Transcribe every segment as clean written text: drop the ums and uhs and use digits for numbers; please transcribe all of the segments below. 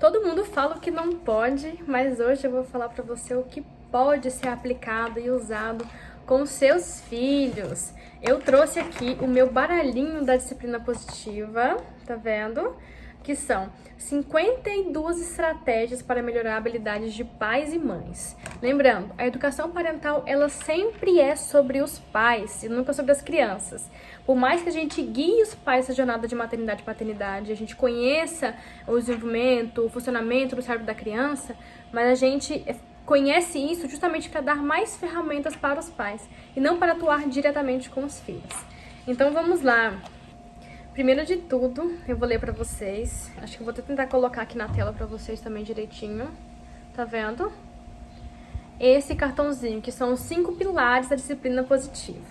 Todo mundo fala o que não pode, mas hoje eu vou falar pra você o que pode ser aplicado e usado com seus filhos. Eu trouxe aqui o meu baralhinho da disciplina positiva, tá vendo? Que são 52 estratégias para melhorar habilidades de pais e mães. Lembrando, a educação parental, ela sempre é sobre os pais e nunca sobre as crianças. Por mais que a gente guie os pais nessa jornada de maternidade e paternidade, a gente conheça o desenvolvimento, o funcionamento do cérebro da criança, mas a gente conhece isso justamente para dar mais ferramentas para os pais e não para atuar diretamente com os filhos. Então vamos lá. Primeiro de tudo, eu vou ler pra vocês. Acho que eu vou tentar colocar aqui na tela pra vocês também direitinho. Tá vendo? Esse cartãozinho, que são os 5 pilares da disciplina positiva.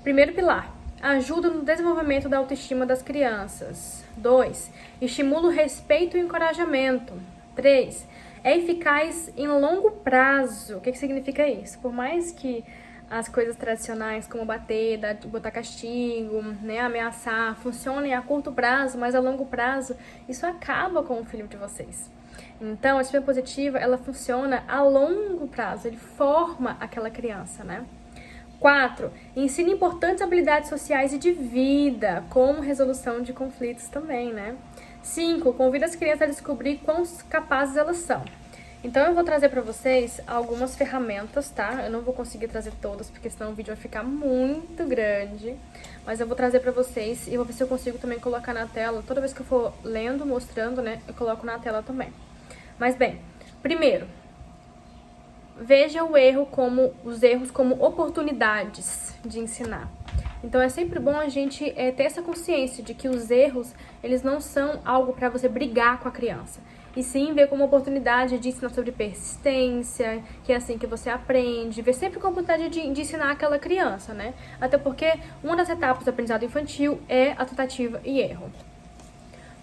Primeiro pilar, ajuda no desenvolvimento da autoestima das crianças. 2, estimula o respeito e o encorajamento. 3, é eficaz em longo prazo. O que significa isso? Por mais que as coisas tradicionais como bater, botar castigo, né, ameaçar, funcionem a curto prazo, mas a longo prazo isso acaba com o filho de vocês. Então, a disciplina positiva, ela funciona a longo prazo, ele forma aquela criança, né? 4, ensina importantes habilidades sociais e de vida, como resolução de conflitos também, né? 5, convida as crianças a descobrir quão capazes elas são. Então eu vou trazer pra vocês algumas ferramentas, tá? Eu não vou conseguir trazer todas, porque senão o vídeo vai ficar muito grande. Mas eu vou trazer pra vocês e vou ver se eu consigo também colocar na tela. Toda vez que eu for lendo, mostrando, né, eu coloco na tela também. Mas bem, primeiro, veja os erros como oportunidades de ensinar. Então é sempre bom a gente ter essa consciência de que os erros, eles não são algo pra você brigar com a criança. E sim ver como oportunidade de ensinar sobre persistência, que é assim que você aprende, ver sempre como oportunidade de ensinar aquela criança, né? Até porque uma das etapas do aprendizado infantil é a tentativa e erro.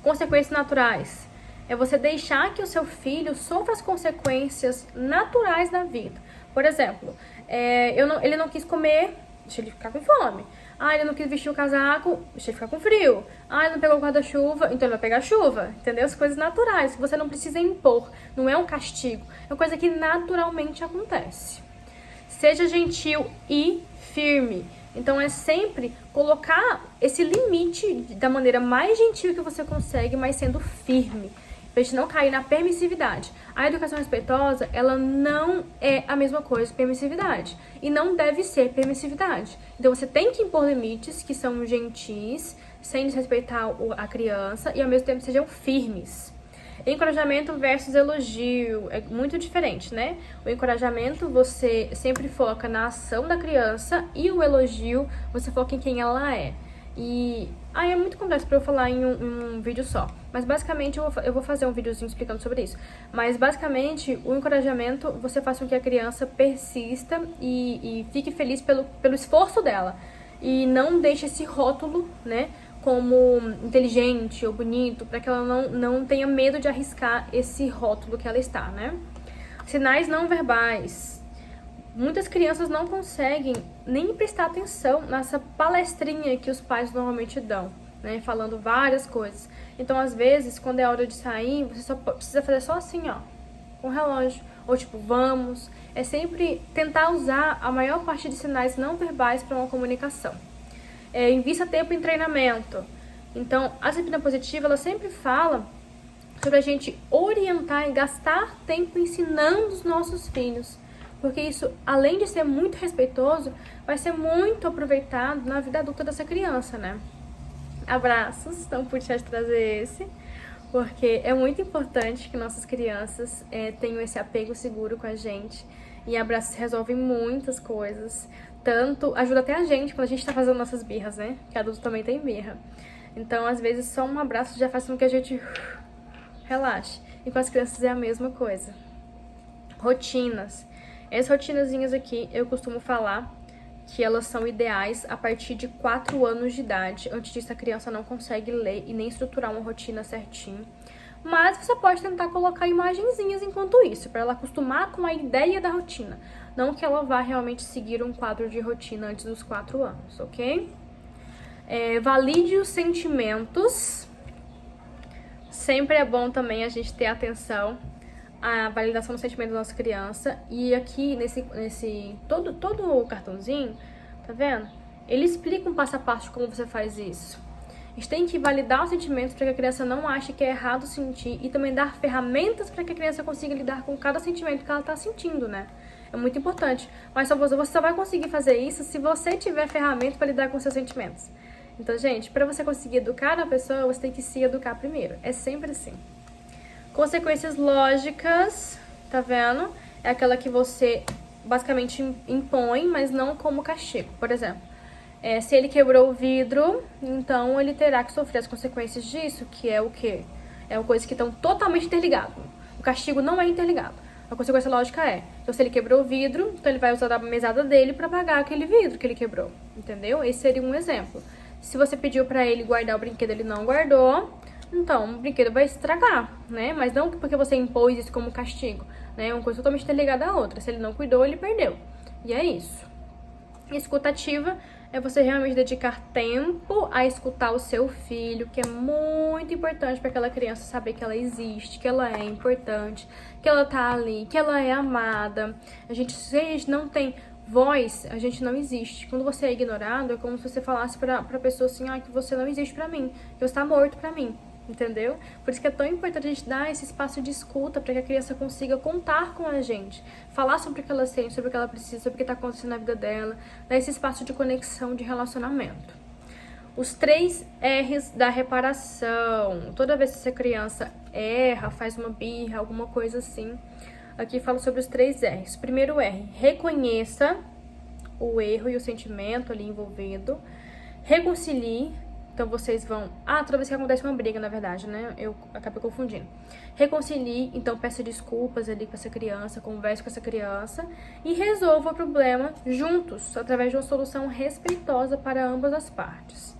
Consequências naturais. É você deixar que o seu filho sofra as consequências naturais da vida. Por exemplo, ele não quis comer, deixa ele ficar com fome. Ele não quis vestir o casaco, deixa ele ficar com frio. Ele não pegou o guarda-chuva, então ele vai pegar chuva. Entendeu? As coisas naturais, que você não precisa impor. Não é um castigo. É uma coisa que naturalmente acontece. Seja gentil e firme. Então é sempre colocar esse limite da maneira mais gentil que você consegue, mas sendo firme. Pra gente não cair na permissividade. A educação respeitosa, ela não é a mesma coisa que permissividade. E não deve ser permissividade. Então você tem que impor limites que são gentis, sem desrespeitar a criança, e ao mesmo tempo sejam firmes. Encorajamento versus elogio é muito diferente, né? O encorajamento você sempre foca na ação da criança e o elogio você foca em quem ela é. E é muito complexo pra eu falar em um vídeo só. Mas basicamente eu vou fazer um videozinho explicando sobre isso. Mas basicamente o encorajamento você faz com que a criança persista e fique feliz pelo esforço dela. E não deixe esse rótulo, né, como inteligente ou bonito, para que ela não tenha medo de arriscar esse rótulo que ela está, né? Sinais não verbais. Muitas crianças não conseguem nem prestar atenção nessa palestrinha que os pais normalmente dão, né? Falando várias coisas. Então, às vezes, quando é hora de sair, você só precisa fazer só assim, ó, com o relógio. Ou tipo, vamos. É sempre tentar usar a maior parte de sinais não verbais para uma comunicação. Invista tempo em treinamento. Então, a disciplina positiva, ela sempre fala sobre a gente orientar e gastar tempo ensinando os nossos filhos. Porque isso, além de ser muito respeitoso, vai ser muito aproveitado na vida adulta dessa criança, né? Abraços, não pude deixar de trazer esse, porque é muito importante que nossas crianças tenham esse apego seguro com a gente. E abraços resolvem muitas coisas. Tanto, ajuda até a gente quando a gente tá fazendo nossas birras, né? Que adulto também tem birra. Então, às vezes, só um abraço já faz com que a gente relaxe. E com as crianças é a mesma coisa. Rotinas. Essas rotinazinhas aqui, eu costumo falar que elas são ideais a partir de 4 anos de idade. Antes disso, a criança não consegue ler e nem estruturar uma rotina certinho. Mas você pode tentar colocar imagenzinhas enquanto isso, para ela acostumar com a ideia da rotina. Não que ela vá realmente seguir um quadro de rotina antes dos 4 anos, ok? Valide os sentimentos Sempre é bom também a gente ter atenção à validação do sentimento da nossa criança. E aqui, todo o cartãozinho, tá vendo? Ele explica um passo a passo de como você faz isso. A gente tem que validar os sentimentos para que a criança não ache que é errado sentir e também dar ferramentas para que a criança consiga lidar com cada sentimento que ela tá sentindo, né? É muito importante. Mas você só vai conseguir fazer isso se você tiver ferramentas para lidar com seus sentimentos. Então, gente, para você conseguir educar a pessoa, você tem que se educar primeiro. É sempre assim. Consequências lógicas, tá vendo? É aquela que você basicamente impõe, mas não como castigo. Por exemplo, se ele quebrou o vidro, então ele terá que sofrer as consequências disso, que é o quê? É uma coisa que estão totalmente interligadas. O castigo não é interligado. A consequência lógica é, então se ele quebrou o vidro, então ele vai usar a mesada dele para pagar aquele vidro que ele quebrou, entendeu? Esse seria um exemplo. Se você pediu para ele guardar o brinquedo, ele não guardou, então o brinquedo vai estragar, né? Mas não porque você impôs isso como castigo, né? É uma coisa totalmente interligada à outra. Se ele não cuidou, ele perdeu. E é isso. Escutativa é você realmente dedicar tempo a escutar o seu filho, que é muito importante para aquela criança saber que ela existe, que ela é importante, que ela tá ali, que ela é amada. Se a gente não tem voz, a gente não existe. Quando você é ignorado, é como se você falasse pra pessoa assim, que você não existe pra mim, que você está morto pra mim. Entendeu? Por isso que é tão importante a gente dar esse espaço de escuta para que a criança consiga contar com a gente, falar sobre o que ela sente, sobre o que ela precisa, sobre o que está acontecendo na vida dela, dar esse espaço de conexão, de relacionamento. Os 3 R's da reparação. Toda vez que essa criança erra, faz uma birra, alguma coisa assim, aqui fala sobre os 3 R's. Primeiro R, reconheça o erro e o sentimento ali envolvido. Reconcilie. Então, vocês vão... toda vez que acontece uma briga, na verdade, né? Eu acabei confundindo. Reconcilie, então peça desculpas ali com essa criança, converse com essa criança e resolva o problema juntos, através de uma solução respeitosa para ambas as partes.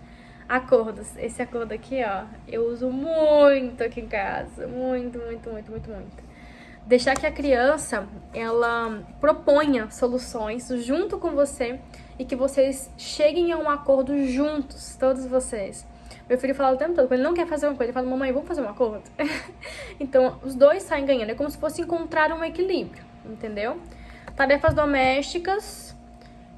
Acordos. Esse acordo aqui, ó, eu uso muito aqui em casa. Muito, muito, muito, muito, muito. Deixar que a criança, ela proponha soluções junto com você e que vocês cheguem a um acordo juntos, todos vocês. Meu filho fala o tempo todo, quando ele não quer fazer uma coisa, ele fala, mamãe, vamos fazer um acordo? Então, os dois saem ganhando, é como se fosse encontrar um equilíbrio, entendeu? Tarefas domésticas.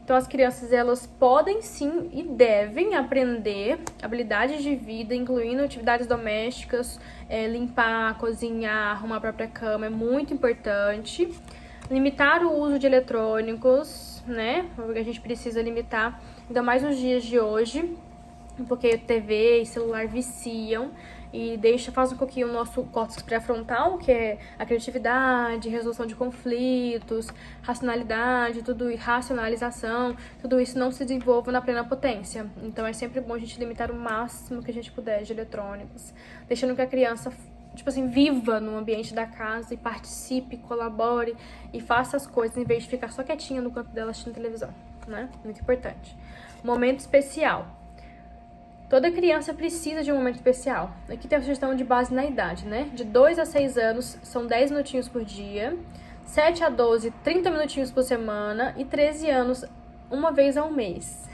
Então, as crianças, elas podem sim e devem aprender habilidades de vida, incluindo atividades domésticas, limpar, cozinhar, arrumar a própria cama, é muito importante. Limitar o uso de eletrônicos, né? Porque a gente precisa limitar, ainda mais nos dias de hoje, porque TV e celular viciam e faz com que o nosso córtex pré-frontal, que é a criatividade, resolução de conflitos, racionalidade, racionalização, tudo isso não se desenvolva na plena potência. Então é sempre bom a gente limitar o máximo que a gente puder de eletrônicos, deixando que a criança, viva no ambiente da casa e participe, colabore e faça as coisas em vez de ficar só quietinha no canto dela assistindo televisão, né? Muito importante. Momento especial. Toda criança precisa de um momento especial. Aqui tem a sugestão de base na idade, né? De 2 a 6 anos, são 10 minutinhos por dia. 7 a 12, 30 minutinhos por semana. E 13 anos, uma vez ao mês.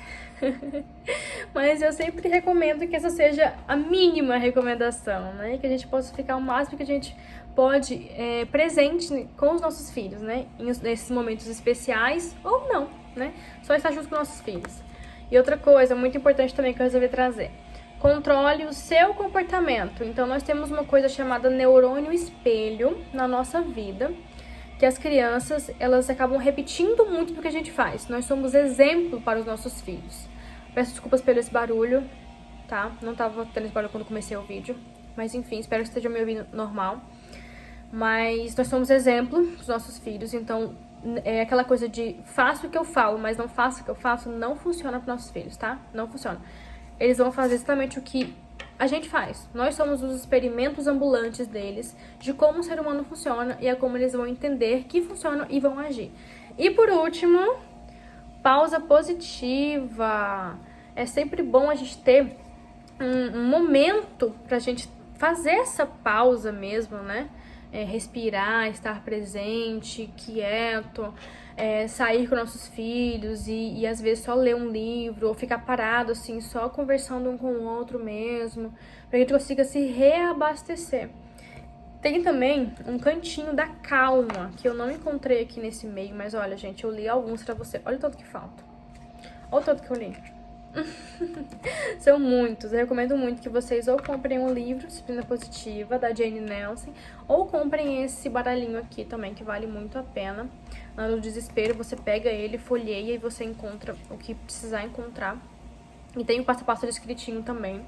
Mas eu sempre recomendo que essa seja a mínima recomendação, né? Que a gente possa ficar o máximo que a gente pode presente com os nossos filhos, né? Nesses momentos especiais ou não, né? Só estar junto com nossos filhos. E outra coisa muito importante também que eu resolvi trazer. Controle o seu comportamento. Então, nós temos uma coisa chamada neurônio espelho na nossa vida, que as crianças, elas acabam repetindo muito do que a gente faz. Nós somos exemplo para os nossos filhos. Peço desculpas pelo esse barulho, tá? Não tava tendo esse barulho quando comecei o vídeo. Mas, enfim, espero que esteja me ouvindo normal. Mas nós somos exemplo dos nossos filhos, então... aquela coisa de faço o que eu falo, mas não faço o que eu faço, não funciona para nossos filhos, tá? Não funciona. Eles vão fazer exatamente o que a gente faz. Nós somos os experimentos ambulantes deles, de como o ser humano funciona e é como eles vão entender que funciona e vão agir. E por último, pausa positiva. É sempre bom a gente ter um momento pra gente fazer essa pausa mesmo, né? respirar, estar presente, quieto, sair com nossos filhos e às vezes só ler um livro ou ficar parado assim, só conversando um com o outro mesmo, pra que a gente consiga se reabastecer. Tem também um cantinho da calma, que eu não encontrei aqui nesse meio, mas olha, gente, eu li alguns pra você. Olha o tanto que falta. Olha o tanto que eu li. São muitos. Eu recomendo muito que vocês ou comprem um livro, Disciplina Positiva, da Jane Nelson, ou comprem esse baralhinho aqui também, que vale muito a pena. Na hora do desespero, você pega ele, folheia e você encontra o que precisar encontrar. E tem o passo a passo escritinho também.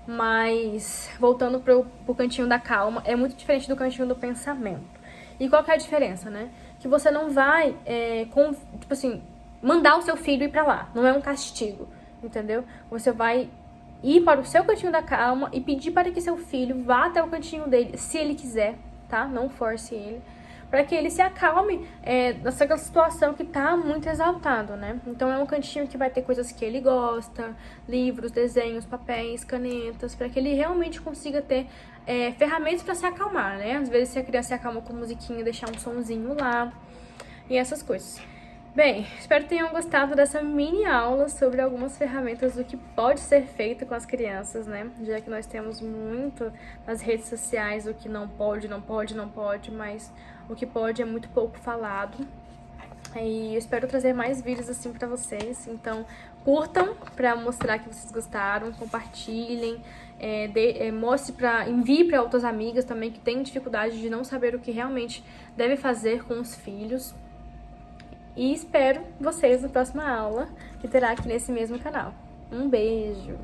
Mas, voltando pro cantinho da calma, é muito diferente do cantinho do pensamento. E qual que é a diferença, né? Que você não vai, tipo assim, mandar o seu filho ir pra lá. Não é um castigo, entendeu? Você vai ir para o seu cantinho da calma e pedir para que seu filho vá até o cantinho dele, se ele quiser, tá? Não force ele. Para que ele se acalme nessa situação que tá muito exaltado, né? Então é um cantinho que vai ter coisas que ele gosta, livros, desenhos, papéis, canetas, para que ele realmente consiga ter ferramentas para se acalmar, né? Às vezes se a criança se acalma com musiquinha, deixar um sonzinho lá e essas coisas. Bem, espero que tenham gostado dessa mini aula sobre algumas ferramentas do que pode ser feito com as crianças, né? Já que nós temos muito nas redes sociais o que não pode, mas o que pode é muito pouco falado. E eu espero trazer mais vídeos assim pra vocês. Então, curtam pra mostrar que vocês gostaram, compartilhem, envie pra outras amigas também que têm dificuldade de não saber o que realmente deve fazer com os filhos. E espero vocês na próxima aula, que terá aqui nesse mesmo canal. Um beijo!